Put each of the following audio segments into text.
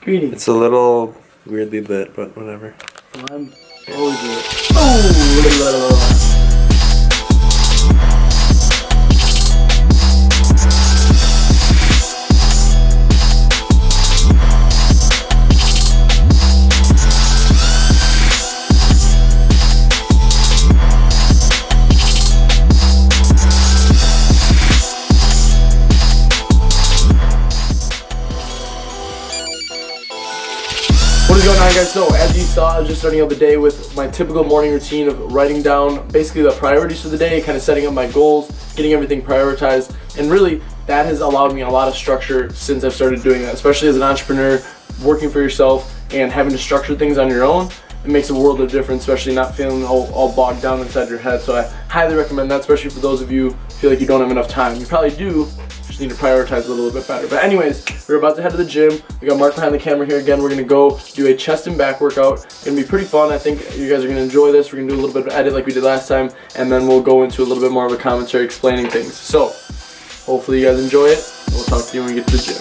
Greetings. It's a little weirdly lit, but whatever. Well, I'm always lit. Oh! What is going on, guys? So as you saw, I was just starting out the day with my typical morning routine of writing down basically the priorities for the day, kind of setting up my goals, getting everything prioritized, and really that has allowed me a lot of structure since I've started doing that, especially as an entrepreneur, working for yourself and having to structure things on your own. It makes a world of difference, especially not feeling all bogged down inside your head. So I highly recommend that, especially for those of you who feel like you don't have enough time. You probably do, just need to prioritize a little bit better. But anyways, we're about to head to the gym. We got Mark behind the camera here again. We're gonna go do a chest and back workout. It's gonna be pretty fun. I think you guys are gonna enjoy this. We're gonna do a little bit of edit like we did last time, and then we'll go into a little bit more of a commentary explaining things. So hopefully you guys enjoy it. We'll talk to you when we get to the gym.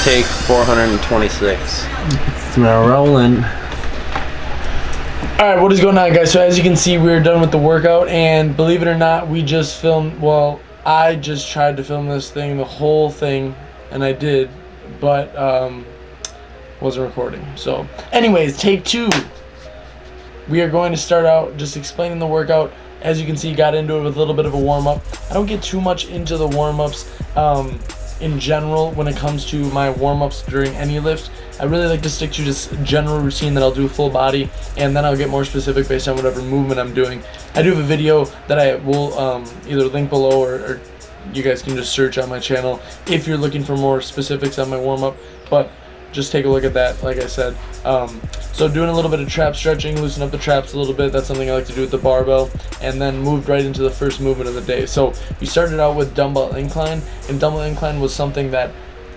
Take 426. Now rolling. Alright, what is going on, guys? So as you can see, we're done with the workout, and believe it or not, we just filmed, well, I just tried to film this thing, the whole thing, and I did, but wasn't recording. So anyways, take two. We are going to start out just explaining the workout, as you can see, got into it with a little bit of a warm-up. I don't get too much into the warm-ups in general when it comes to my warm-ups during any lift. I really like to stick to just general routine that I'll do full body, and then I'll get more specific based on whatever movement I'm doing. I do have a video that I will either link below, or you guys can just search on my channel if you're looking for more specifics on my warm-up, but just take a look at that, like I said. So doing a little bit of trap stretching, loosen up the traps a little bit. That's something I like to do with the barbell, and then moved right into the first movement of the day. So we started out with dumbbell incline, and dumbbell incline was something that,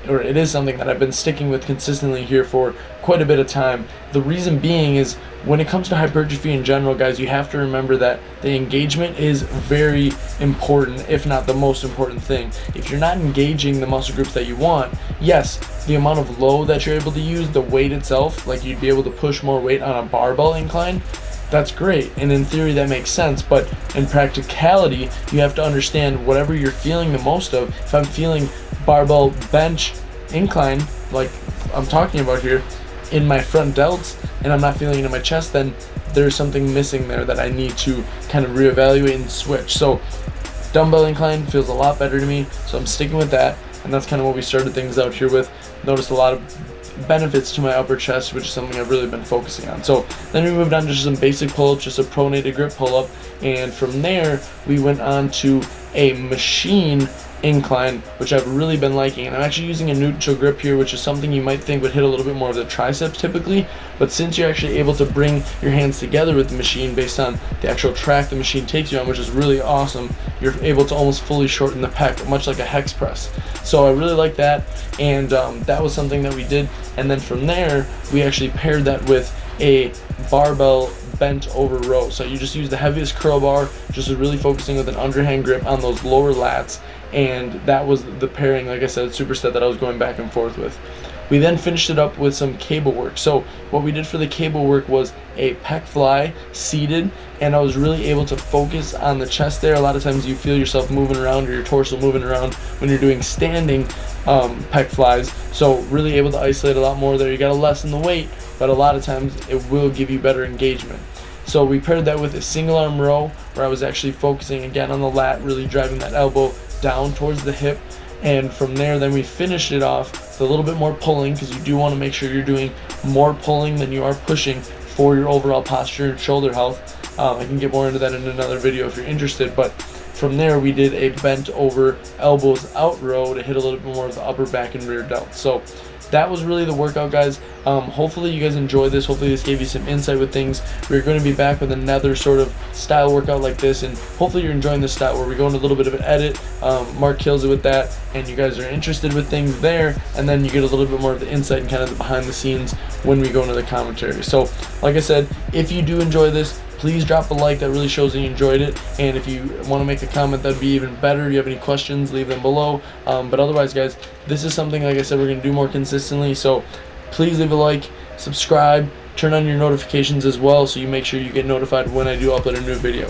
or it is something that I've been sticking with consistently here for quite a bit of time. The reason being is, when it comes to hypertrophy in general, guys, you have to remember that the engagement is very important, if not the most important thing. If you're not engaging the muscle groups that you want, yes, the amount of load that you're able to use, the weight itself, like you'd be able to push more weight on a barbell incline, that's great, and in theory that makes sense, but in practicality, you have to understand whatever you're feeling the most of. If I'm feeling barbell bench incline, like I'm talking about here, in my front delts, and I'm not feeling it in my chest, then there's something missing there that I need to kind of reevaluate and switch. So dumbbell incline feels a lot better to me, so I'm sticking with that, and that's kind of what we started things out here with. Noticed a lot of benefits to my upper chest, which is something I've really been focusing on. So then we moved on to just some basic pull-ups, just a pronated grip pull-up, and from there we went on to a machine incline, which I've really been liking. And I'm actually using a neutral grip here, which is something you might think would hit a little bit more of the triceps typically, but since you're actually able to bring your hands together with the machine based on the actual track the machine takes you on, which is really awesome, you're able to almost fully shorten the pec, much like a hex press. So I really like that, and that was something that we did. And then from there we actually paired that with a barbell bent over row. So you just use the heaviest curl bar, just really focusing with an underhand grip on those lower lats, and that was the pairing, like I said, superset that I was going back and forth with. We then finished it up with some cable work. So what we did for the cable work was a pec fly seated, and I was really able to focus on the chest there. A lot of times you feel yourself moving around, or your torso moving around when you're doing standing pec flies, so really able to isolate a lot more there. You got to lessen the weight, but a lot of times it will give you better engagement. So we paired that with a single arm row, where I was actually focusing again on the lat, really driving that elbow down towards the hip. And from there, then we finished it off with a little bit more pulling, because you do want to make sure you're doing more pulling than you are pushing for your overall posture and shoulder health. I can get more into that in another video if you're interested, but from there we did a bent over elbows out row to hit a little bit more of the upper back and rear delt. So that was really the workout, guys. Hopefully you guys enjoyed this. Hopefully this gave you some insight with things. We're going to be back with another sort of style workout like this, and hopefully you're enjoying this style where we go into a little bit of an edit. Mark kills it with that, and you guys are interested with things there, and then you get a little bit more of the insight and kind of the behind the scenes when we go into the commentary. So like I said, if you do enjoy this, please drop a like. That really shows that you enjoyed it, and if you want to make a comment, that'd be even better. If you have any questions, leave them below. But otherwise, guys, this is something, like I said, we're going to do more consistently, so please leave a like, subscribe, turn on your notifications as well, so you make sure you get notified when I do upload a new video.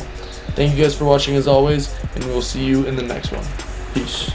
Thank you guys for watching as always, and we'll see you in the next one. Peace.